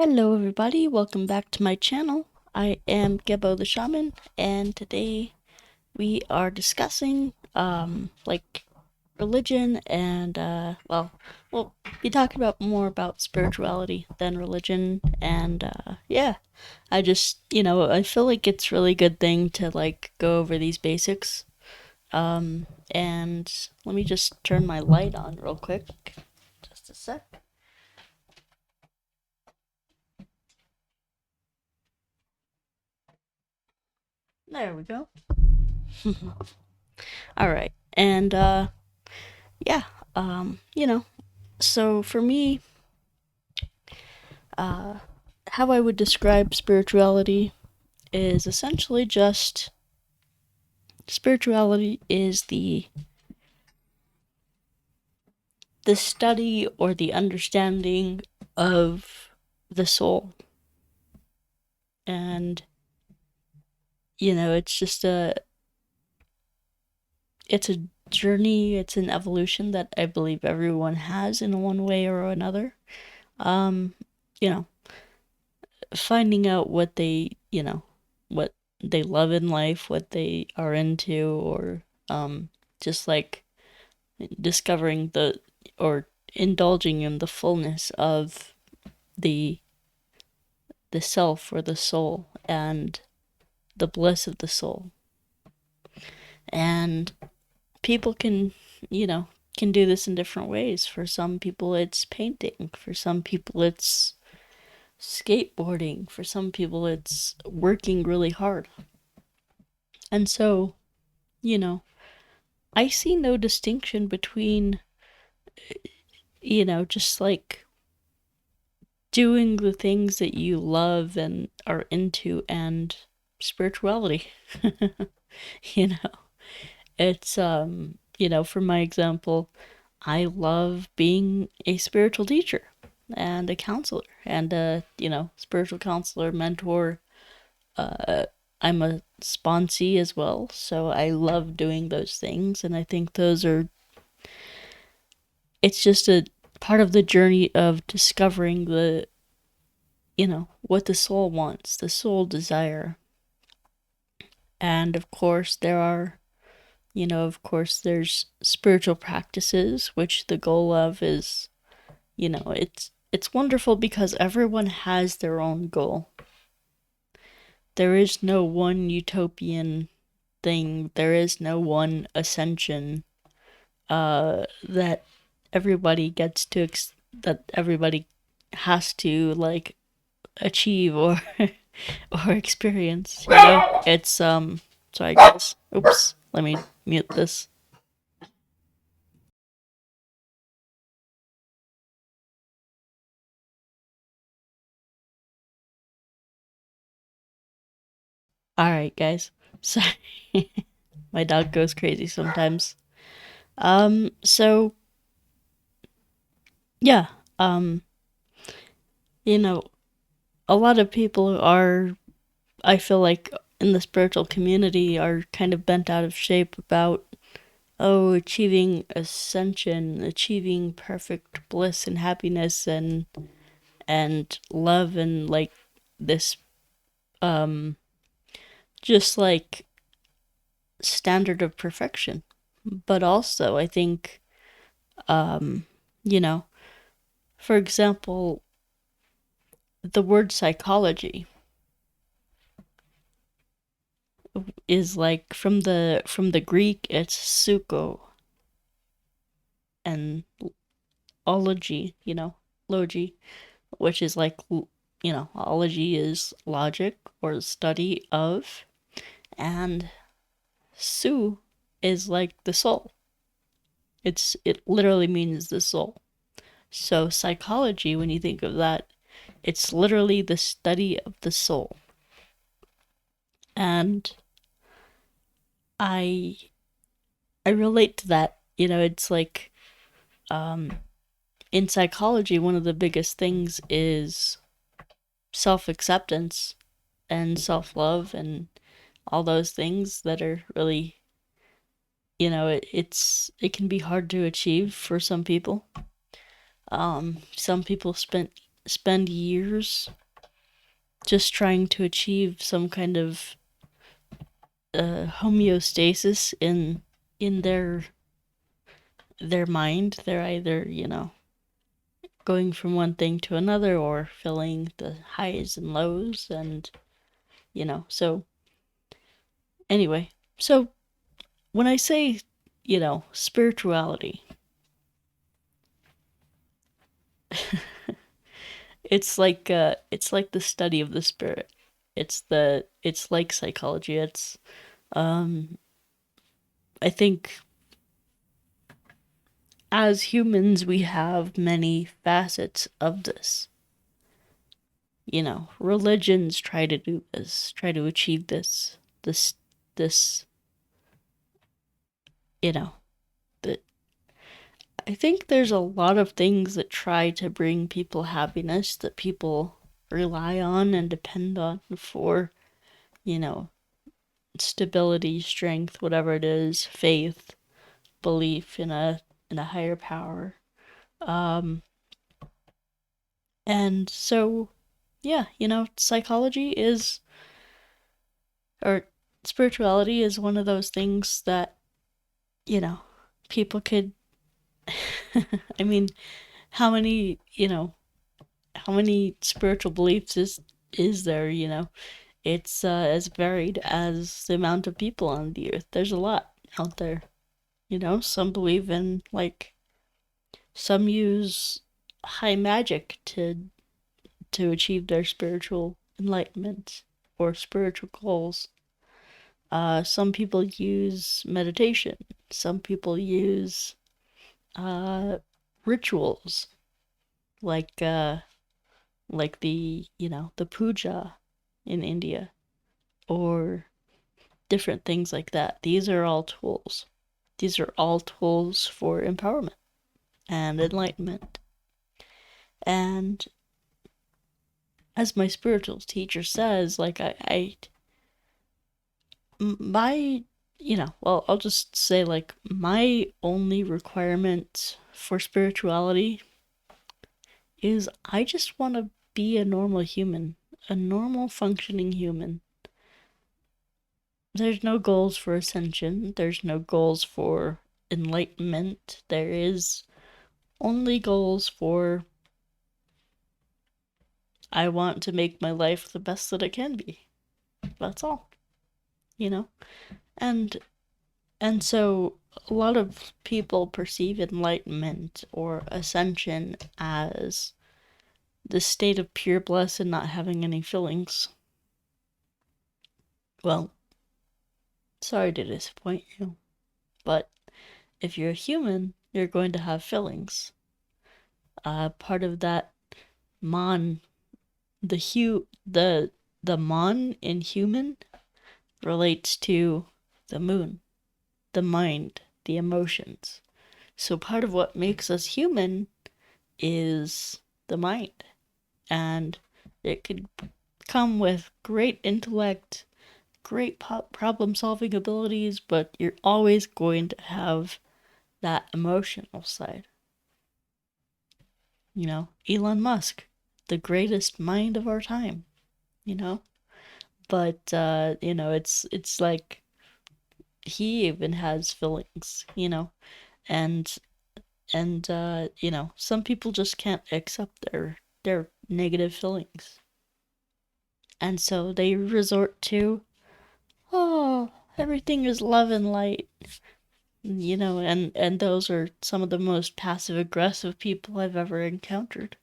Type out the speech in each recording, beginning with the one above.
Hello everybody, welcome back to my channel. I am Gebo the Shaman, and today we are discussing, religion and, we'll be talking about more about spirituality than religion, and, yeah. I feel like it's a really good thing to, go over these basics. And let me just turn my light on real quick. Just a sec. There we go. Alright, and, yeah, so for me, how I would describe spirituality is essentially just spirituality is the study or the understanding of the soul. And it's just it's a journey, it's an evolution that I believe everyone has in one way or another. Um, you know, Finding out what they love in life, what they are into, or just like discovering or indulging in the fullness of the the self or the soul and the bliss of the soul. And people can do this in different ways. For some people it's painting, for some people it's skateboarding, for some people it's working really hard. And so, you know, I see no distinction between, just like doing the things that you love and are into and spirituality. you know, it's, for my example, I love being a spiritual teacher and a counselor and spiritual counselor, mentor. I'm a sponsee as well, so I love doing those things, and I think it's just a part of the journey of discovering what the soul wants, the soul desire. And of course there's spiritual practices, which the goal of is, it's wonderful because everyone has their own goal. There is no one utopian thing. There is no one ascension that everybody that everybody has to achieve or or experience. It's sorry guys. Oops. Let me mute this. Alright guys. Sorry. My dog goes crazy sometimes. So yeah, um, a lot of people I feel like in the spiritual community are kind of bent out of shape about achieving ascension, achieving perfect bliss and happiness and love and this just standard of perfection. But also I think you know, for example, the word psychology is from the Greek, it's suko, and ology, logi, which is ology is logic or study of, and su is like the soul. It literally means the soul. So psychology, when you think of that, it's literally the study of the soul. And I relate to that. It's like in psychology, one of the biggest things is self-acceptance and self-love and all those things that are really, it can be hard to achieve for some people. Some people spend years just trying to achieve some kind of homeostasis in their mind. They're either, going from one thing to another or feeling the highs and lows, and so anyway, so when I say, spirituality, it's like the study of the spirit. It's like psychology. It's I think as humans we have many facets of this. Religions try to do this, try to achieve this, that I think there's a lot of things that try to bring people happiness, that people rely on and depend on for, you know, stability, strength, whatever it is, faith, belief in a higher power. And so yeah, psychology is, or spirituality is one of those things that, people could I mean, how many, how many spiritual beliefs is there, It's as varied as the amount of people on the earth. There's a lot out there. Some believe in, like, some use high magic to achieve their spiritual enlightenment or spiritual goals. Some people use meditation. Some people use rituals, like the puja in India, or different things like that. These are all tools. These are all tools for empowerment and enlightenment. And as my spiritual teacher says, like, my, well, I'll just say, like, my only requirement for spirituality is I just want to be a normal human, a normal functioning human. There's no goals for ascension, there's no goals for enlightenment, there is only goals for, I want to make my life the best that it can be. That's all. And so a lot of people perceive enlightenment or ascension as the state of pure bliss and not having any feelings. Well, sorry to disappoint you, but if you're a human, you're going to have feelings. Part of that mon, the mon in human relates to the moon, the mind, the emotions. So part of what makes us human is the mind, and it could come with great intellect, great problem solving abilities, but you're always going to have that emotional side. Elon Musk, the greatest mind of our time, but it's like he even has feelings, and some people just can't accept their negative feelings, and so they resort to, oh, everything is love and light, and those are some of the most passive aggressive people I've ever encountered.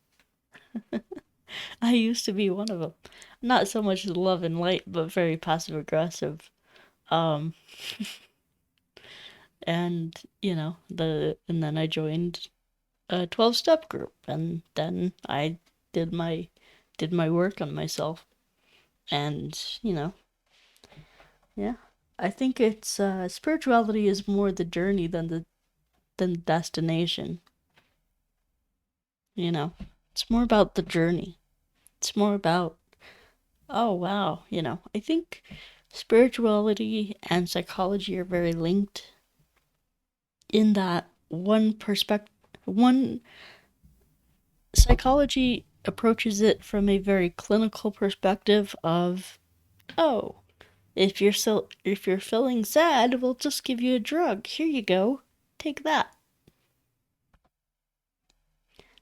I used to be one of them. Not so much love and light, but very passive aggressive. Um, and and then I joined a 12-step group, and then I did my work on myself, and yeah, I think it's spirituality is more the journey than the destination. It's more about the journey. It's more about, oh wow, I think spirituality and psychology are very linked, in that one psychology approaches it from a very clinical perspective of, oh, if you're feeling sad, we'll just give you a drug. Here you go. Take that.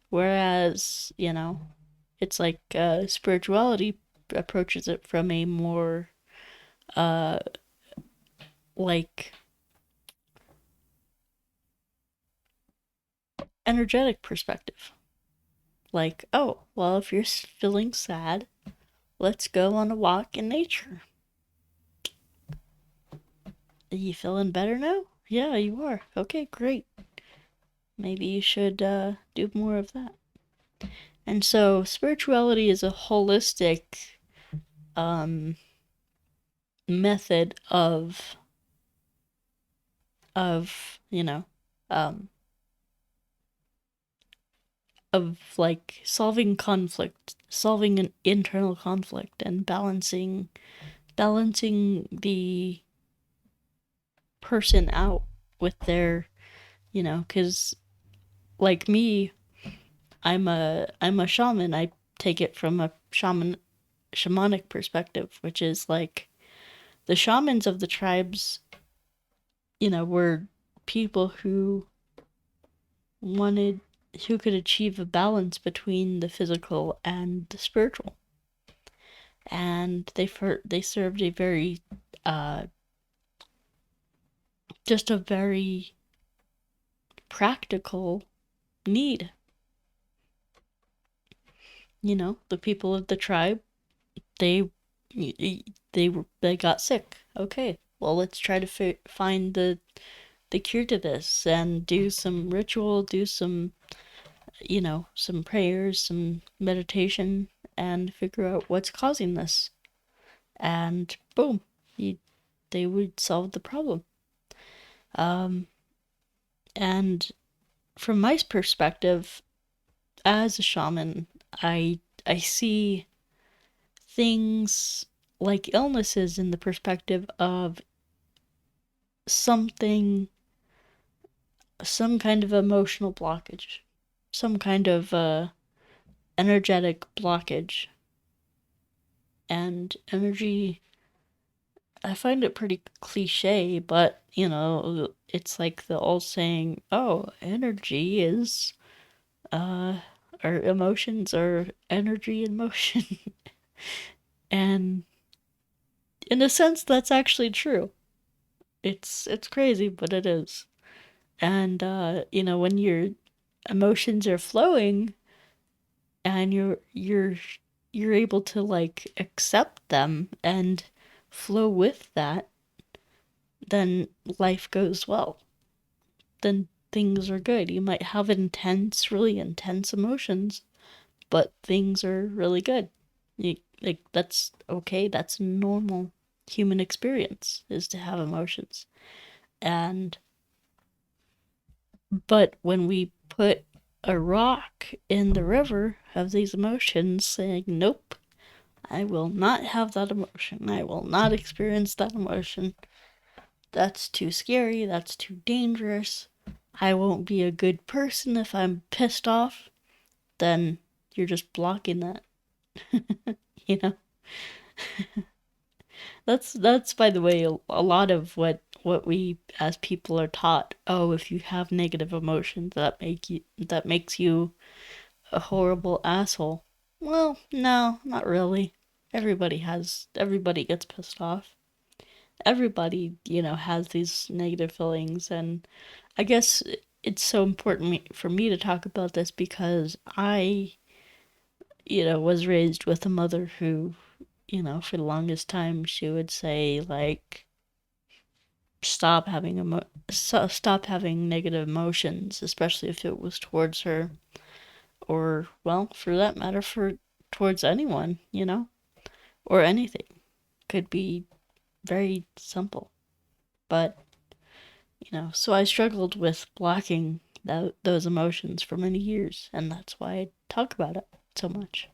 Whereas, it's like spirituality approaches it from a more uh like energetic perspective. Like, oh, well, if you're feeling sad, let's go on a walk in nature. Are you feeling better now? Yeah, you are. Okay, great. Maybe you should do more of that. And so spirituality is a holistic um, method of um, of like solving conflict, solving an internal conflict, and balancing the person out with their, because like me, I'm a shaman. I take it from a shamanic perspective, which is like the shamans of the tribes, were people wanted who could achieve a balance between the physical and the spiritual. And they served a very just a very practical need. The people of the tribe, they they got sick. Okay, well, let's try to find the cure to this and do some ritual, do some some prayers, some meditation, and figure out what's causing this. And boom, they would solve the problem. And from my perspective, as a shaman, I see things like illnesses in the perspective of something, some kind of emotional blockage, some kind of energetic blockage. And energy, I find it pretty cliche, but it's like the old saying, oh, energy is our emotions are energy in motion. And in a sense, that's actually true. It's crazy, but it is. And when your emotions are flowing and you're able to like accept them and flow with that, then life goes well. Then things are good. You might have really intense emotions, but things are really good. Like that's okay. That's normal human experience, is to have emotions. And but when we put a rock in the river of these emotions, saying, nope, I will not have that emotion. I will not experience that emotion. That's too scary. That's too dangerous. I won't be a good person if I'm pissed off. Then you're just blocking that. you know? That's by the way a lot of what we as people are taught. Oh, if you have negative emotions, that makes you a horrible asshole. Well, no, not really. Everybody gets pissed off. Everybody, has these negative feelings, and I guess it's so important for me to talk about this because I, was raised with a mother who, for the longest time she would say like stop having negative emotions, especially if it was towards her, or well, for that matter, for towards anyone, or anything. Could be very simple. But, so I struggled with blocking those emotions for many years, and that's why I talk about it so much.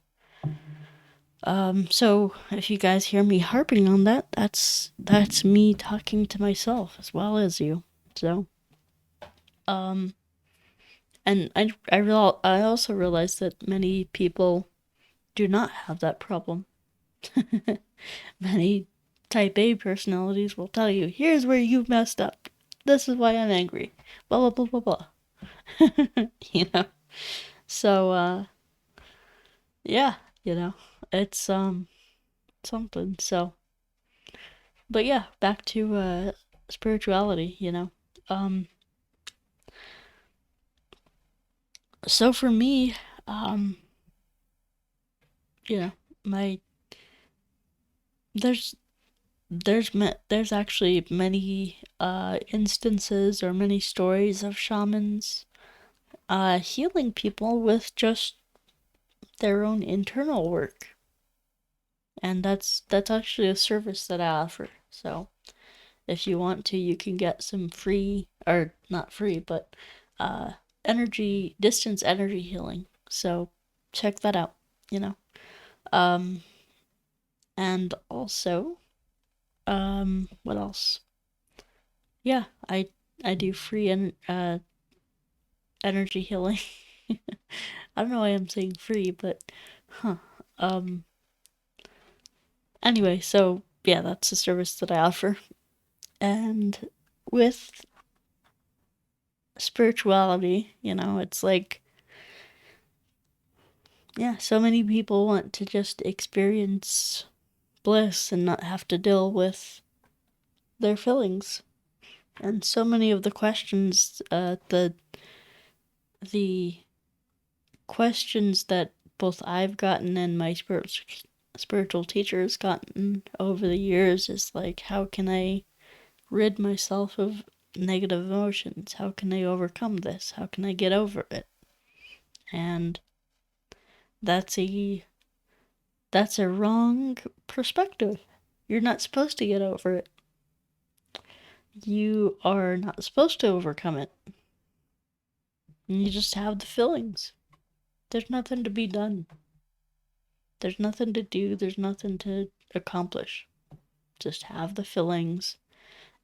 So if you guys hear me harping on that, that's me talking to myself as well as you. So, and I also realized that many people do not have that problem. Many type A personalities will tell you, here's where you messed up. This is why I'm angry. Blah, blah, blah, blah, blah. You know? So, yeah, it's, something. So, but yeah, back to, spirituality, So for me, um, you know, my, there's there's actually many instances or many stories of shamans healing people with just their own internal work, and that's actually a service that I offer. So if you want to, you can get some free, or not free, but uh, distance energy healing. So check that out. You know, um, and also, what else? Yeah, I do free energy healing. I don't know why I'm saying free, but huh. Um anyway, so yeah, that's a service that I offer. And with spirituality, it's like, yeah, so many people want to just experience bliss and not have to deal with their feelings. And so many of the questions, the questions that both I've gotten and my spiritual teachers gotten over the years is like, how can I rid myself of negative emotions? How can I overcome this? How can I get over it? And that's a wrong perspective. You're not supposed to get over it. You are not supposed to overcome it. You just have the feelings. There's nothing to be done. There's nothing to do. There's nothing to accomplish. Just have the feelings.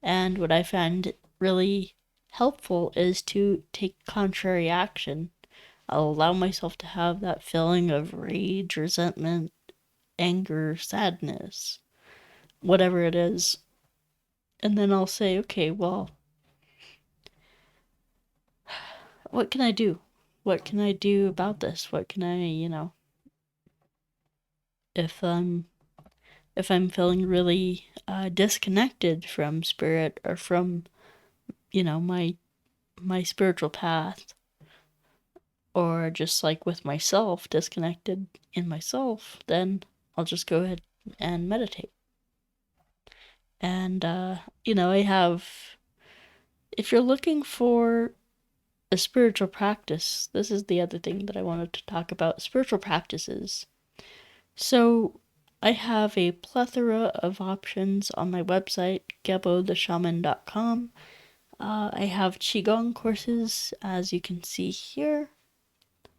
And what I find really helpful is to take contrary action. I'll allow myself to have that feeling of rage, resentment, anger, sadness, whatever it is. And then I'll say, okay, well, what can I do? What can I do about this? What can I, if I'm feeling really disconnected from spirit or from, my spiritual path, or just like with myself, disconnected in myself, then I'll just go ahead and meditate. And, if you're looking for a spiritual practice, this is the other thing that I wanted to talk about, spiritual practices. So I have a plethora of options on my website, gebotheshaman.com. I have Qigong courses, as you can see here.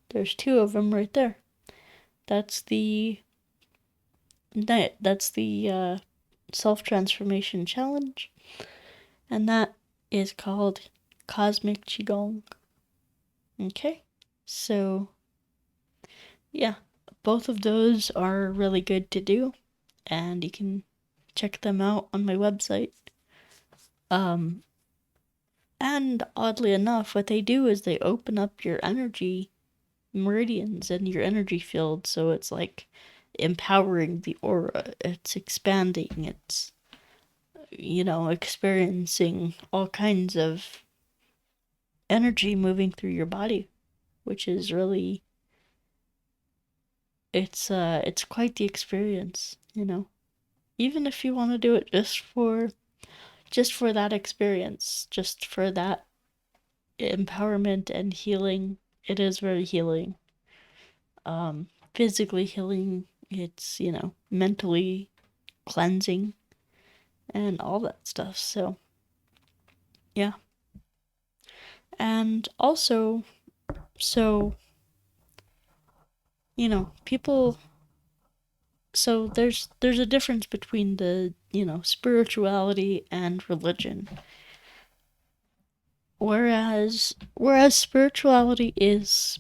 There's 2 of them right there. That's the self-transformation challenge, and that is called Cosmic Qigong. Okay, so yeah, both of those are really good to do, and you can check them out on my website. And oddly enough, what they do is they open up your energy meridians and your energy field, so it's like empowering the aura, it's expanding, it's experiencing all kinds of energy moving through your body, which is really, it's quite the experience, even if you want to do it just for that experience, just for that empowerment and healing. It is very healing. Physically healing, it's, mentally cleansing and all that stuff. So, yeah. And also, so, people, so there's a difference between the, spirituality and religion. Whereas spirituality is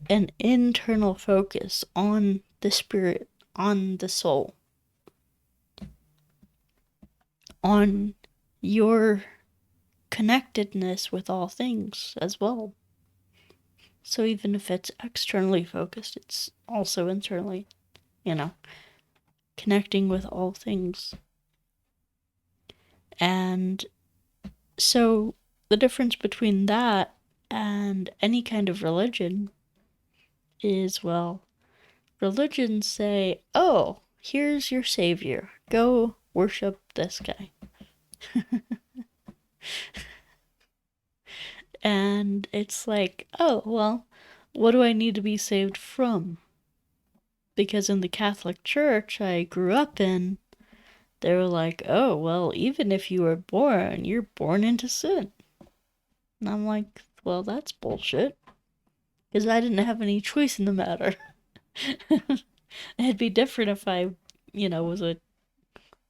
an internal focus on the spirit, on the soul, on your connectedness with all things as well. So even if it's externally focused, it's also internally, connecting with all things. And so the difference between that and any kind of religion is, well, religions say, oh, here's your savior. Go worship this guy. And it's like, oh, well, what do I need to be saved from? Because in the Catholic Church I grew up in, they were like, oh, well, even if you were born, you're born into sin. And I'm like, well, that's bullshit. Because I didn't have any choice in the matter. It'd be different if I, was a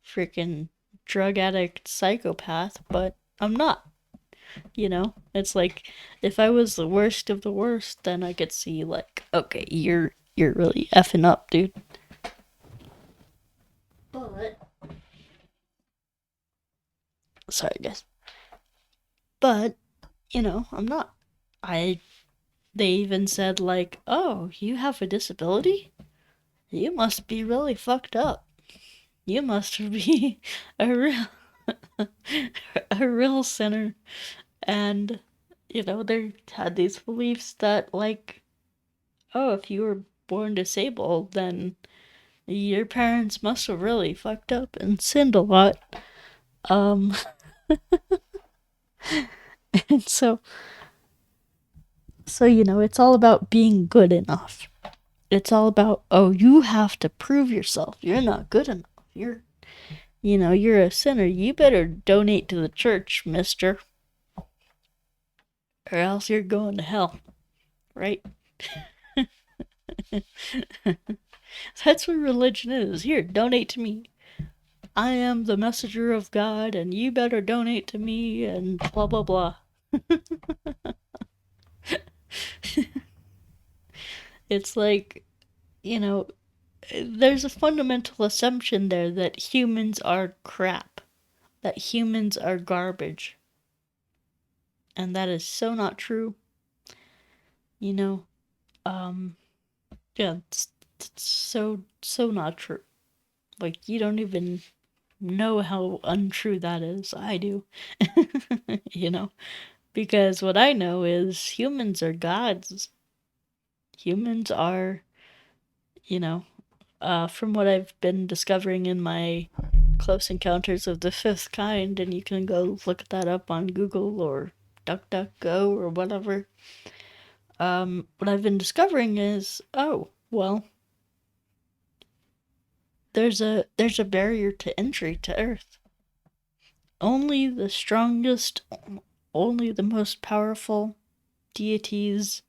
freaking drug addict psychopath, but I'm not. It's like, if I was the worst of the worst, then I could see, like, okay, you're really effing up, dude. But sorry, guys. But I'm not. They even said, like, oh, you have a disability? You must be really fucked up. You must be a real a real sinner. And they had these beliefs that, like, oh, if you were born disabled, then your parents must have really fucked up and sinned a lot. Um and so it's all about being good enough. It's all about, oh, you have to prove yourself. You're not good enough. You're a sinner. You better donate to the church, mister, or else you're going to hell, right? That's what religion is. Here, donate to me. I am the messenger of God, and you better donate to me, and blah, blah, blah. It's like, there's a fundamental assumption there that humans are crap, that humans are garbage. And that is so not true. Yeah, it's so not true. Like, you don't even know how untrue that is. I do. Because what I know is humans are gods. Humans are, from what I've been discovering in my Close Encounters of the Fifth Kind, and you can go look that up on Google or DuckDuckGo or whatever. What I've been discovering is, oh, well, there's a barrier to entry to Earth. Only the strongest, only the most powerful deities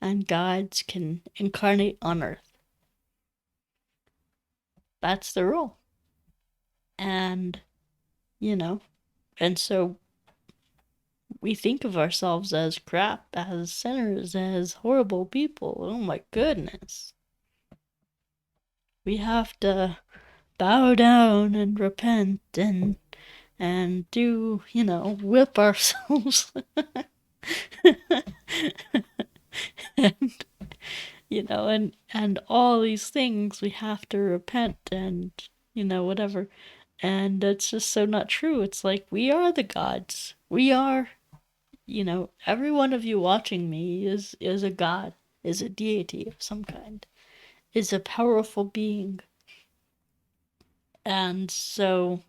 and gods can incarnate on Earth. That's the rule. And, and so we think of ourselves as crap, as sinners, as horrible people. Oh my goodness. We have to bow down and repent and do, whip ourselves. and and all these things we have to repent and whatever. And it's just so not true. It's like, we are the gods. We are, every one of you watching me is a god, is a deity of some kind, is a powerful being. And so,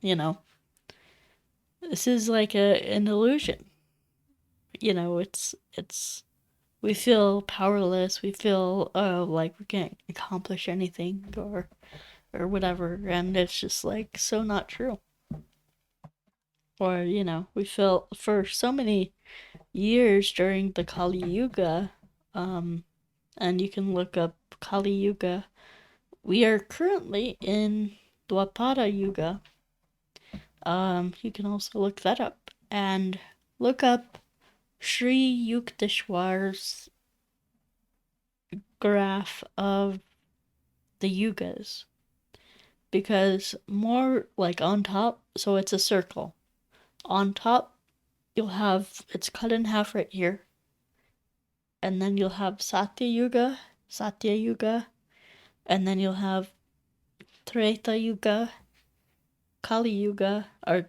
this is like an illusion. It's we feel powerless. We feel, oh, like we can't accomplish anything or whatever, and it's just like so not true. Or we feel for so many years during the Kali Yuga, and you can look up Kali Yuga. We are currently in Dwapara Yuga. You can also look that up and look up Sri Yukteswar's graph of the yugas, because more like on top, so it's a circle. On top, you'll have, it's cut in half right here, and then you'll have Satya Yuga, and then you'll have Treta Yuga, Kali Yuga, or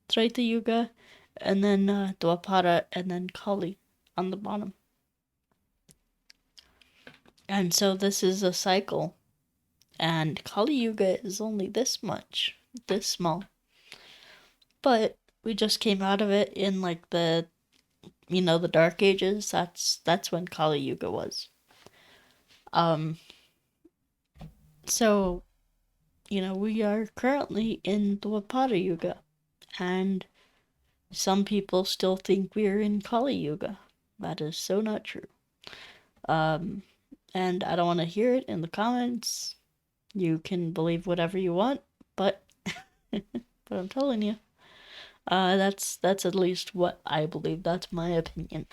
Treta Yuga, and then Dwapara, and then Kali on the bottom. And so this is a cycle, and Kali Yuga is only this much, this small. But we just came out of it in like the Dark Ages. That's when Kali Yuga was. So, we are currently in Dwapara Yuga, and some people still think we're in Kali Yuga. That is so not true. And I don't want to hear it in the comments. You can believe whatever you want, but but I'm telling you, that's at least what I believe. That's my opinion.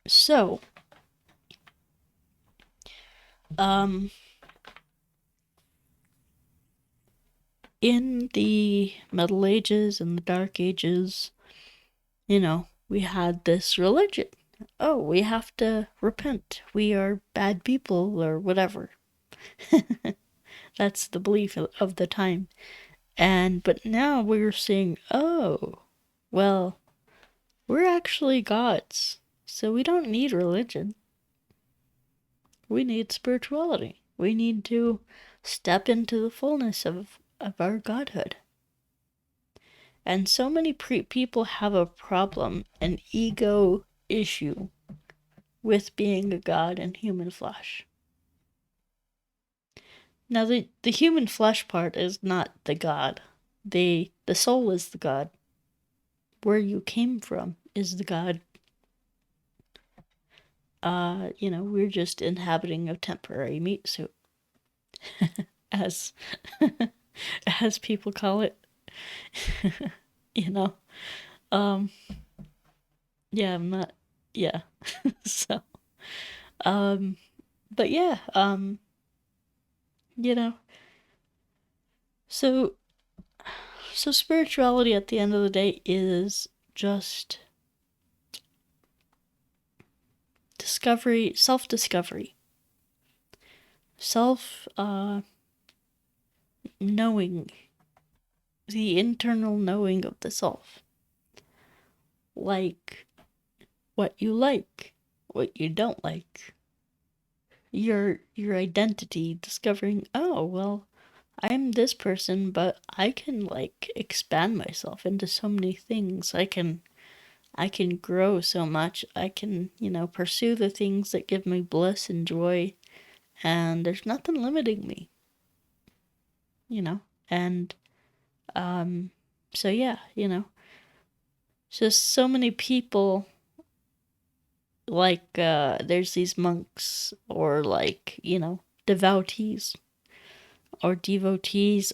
So, in the Middle Ages and the Dark Ages, we had this religion. Oh, we have to repent. We are bad people or whatever. That's the belief of the time. But now we're seeing, oh, well, we're actually gods. So we don't need religion. We need spirituality. We need to step into the fullness of our godhood. And so many people have a problem, an ego issue with being a god in human flesh. Now, the human flesh part is not the god. The soul is the god. Where you came from is the god. We're just inhabiting a temporary meat suit. as as people call it. Yeah, I'm not, yeah. So, but yeah, so spirituality at the end of the day is just discovery, self-discovery, knowing, the internal knowing of the self. Like what you like, what you don't like. Your identity, discovering, oh, well, I'm this person, but I can expand myself into so many things. I can grow so much. I can, pursue the things that give me bliss and joy, and there's nothing limiting me. And so yeah, just so many people, there's these monks or devotees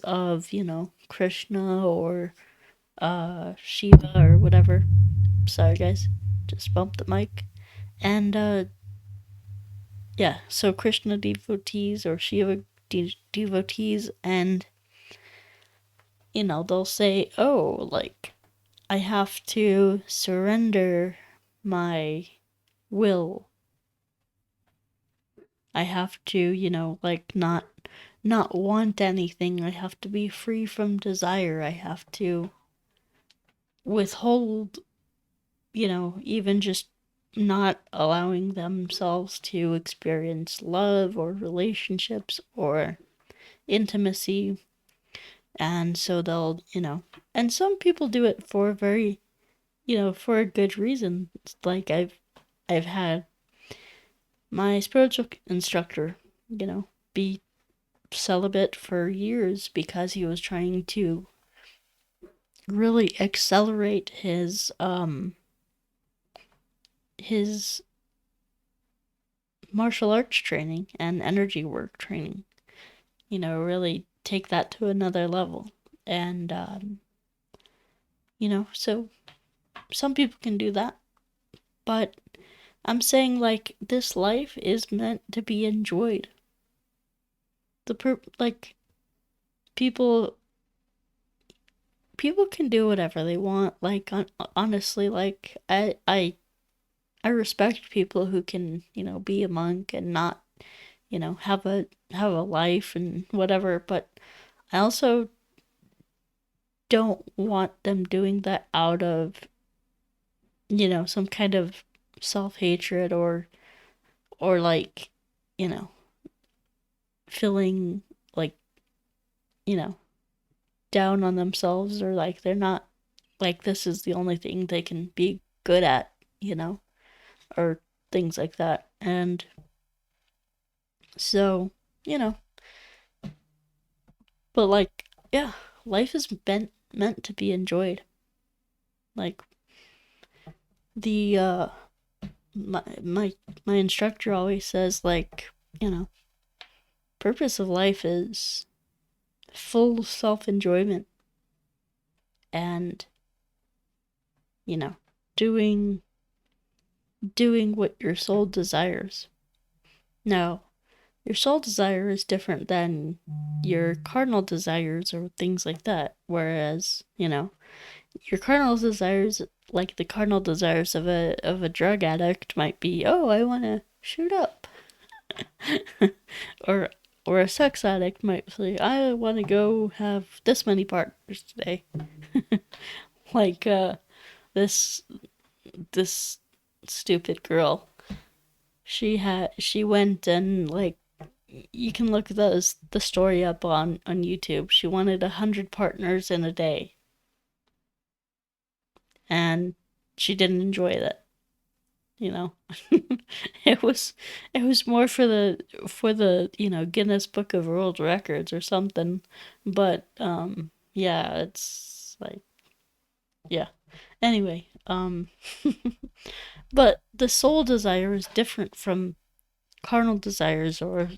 of, Krishna or Shiva or whatever. Sorry guys, just bumped the mic. And yeah, so Krishna devotees or Shiva devotees, and they'll say, oh, I have to surrender my will. I have to, not want anything. I have to be free from desire. I have to withhold, even just not allowing themselves to experience love or relationships or intimacy. And so they'll, and some people do it for very, for a good reason. Like I've had my spiritual instructor, be celibate for years because he was trying to really accelerate his martial arts training and energy work training. Really take that to another level. And so some people can do that, but I'm saying, like, this life is meant to be enjoyed. Like, people people can do whatever they want. Like, honestly, like, I respect people who can, be a monk and not, have a life and whatever, but I also don't want them doing that out of, some kind of self-hatred, or like, you know, feeling like, you know, down on themselves, or like they're not, like, this is the only thing they can be good at, or things like that. And so, you know, but like, yeah, life is meant to be enjoyed. Like, the my instructor always says, like, purpose of life is full self-enjoyment, and, you know, doing what your soul desires. Now, your soul desire is different than your carnal desires or things like that. Whereas, your carnal desires, like the carnal desires of a drug addict, might be, oh, I want to shoot up, or a sex addict might say, I want to go have this many partners today. Like, this this stupid girl. She went and, like, you can look the story up on YouTube. She wanted 100 partners in a day, and she didn't enjoy that. it was more for the Guinness Book of World Records or something. But yeah, it's like, yeah. Anyway, but the soul desire is different from carnal desires, or,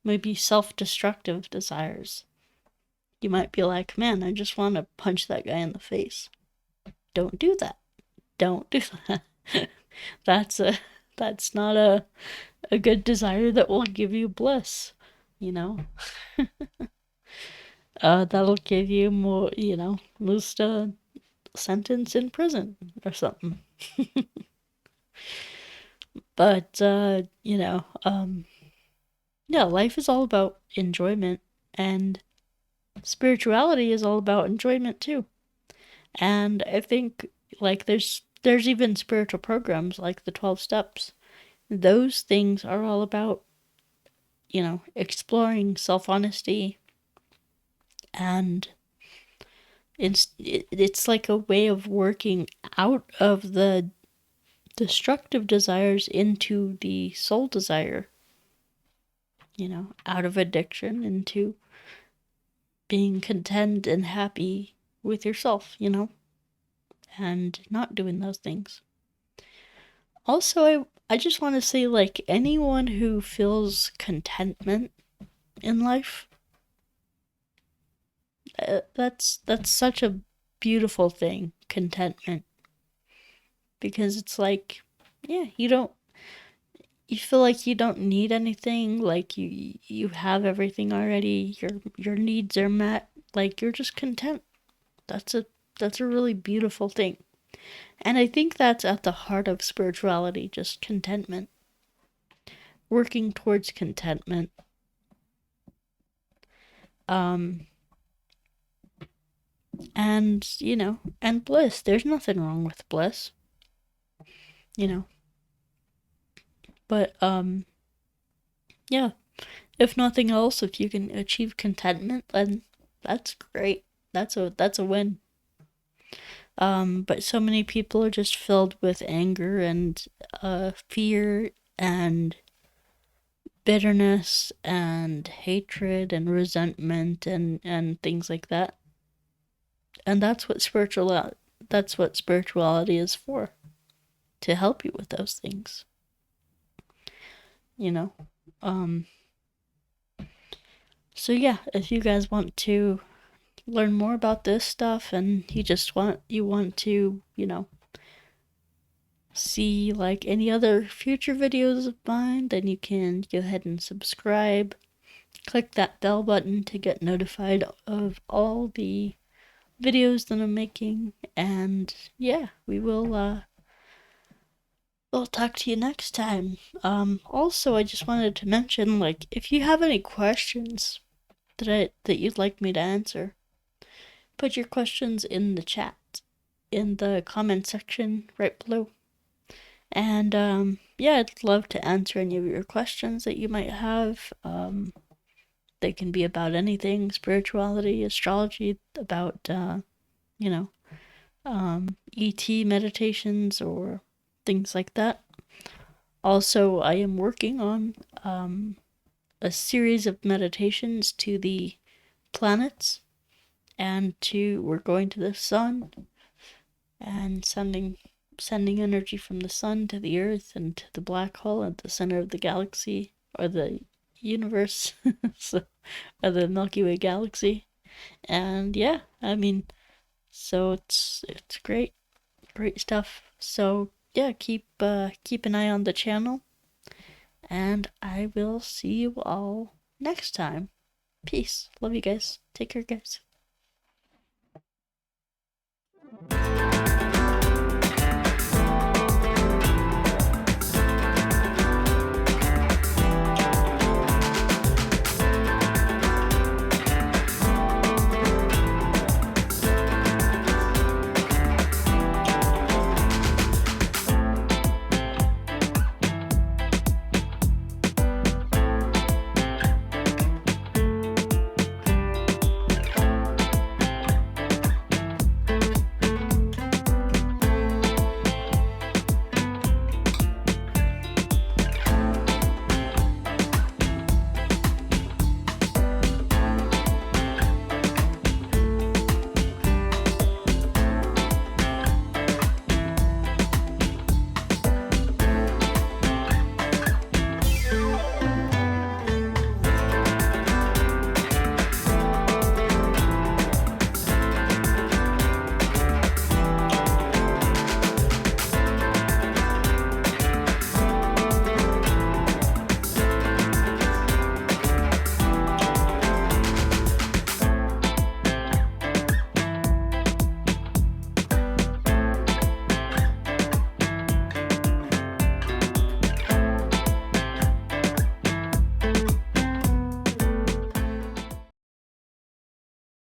maybe self-destructive desires. You might be like, man, I just want to punch that guy in the face. Don't do that. Don't do that. that's a that's not a good desire that will give you bliss, you know. That'll give you more, most sentence in prison or something. But yeah, life is all about enjoyment, and spirituality is all about enjoyment too. And I think, like, there's even spiritual programs like the 12 steps. Those things are all about, exploring self-honesty, and it's like a way of working out of the destructive desires into the soul desire, out of addiction into being content and happy with yourself, and not doing those things. Also, I just want to say, like, anyone who feels contentment in life, that's such a beautiful thing, contentment. Because it's like, yeah, you feel like you don't need anything, like you have everything already, your needs are met, like, you're just content. That's a really beautiful thing. And I think that's at the heart of spirituality, just contentment. Working towards contentment. And, and bliss. There's nothing wrong with bliss. But yeah. If nothing else, if you can achieve contentment, then that's great. That's a win. But so many people are just filled with anger and fear and bitterness and hatred and resentment and things like that. And that's what spirituality is for, to help you with those things. So yeah, if you guys want to learn more about this stuff, and you want to, see like any other future videos of mine, then you can go ahead and subscribe. Click that bell button to get notified of all the videos that I'm making. And yeah, we'll talk to you next time. Also, I just wanted to mention, like, if you have any questions that you'd like me to answer, put your questions in the chat, in the comment section right below. And yeah, I'd love to answer any of your questions that you might have. They can be about anything: spirituality, astrology, about ET meditations or things like that. Also, I am working on a series of meditations to the planets, and we're going to the sun and sending energy from the sun to the earth and to the black hole at the center of the galaxy, or the universe, so, or the Milky Way galaxy. And yeah, I mean, so it's great stuff. So yeah, keep an eye on the channel, and I will see you all next time. Peace. Love you guys. Take care, guys.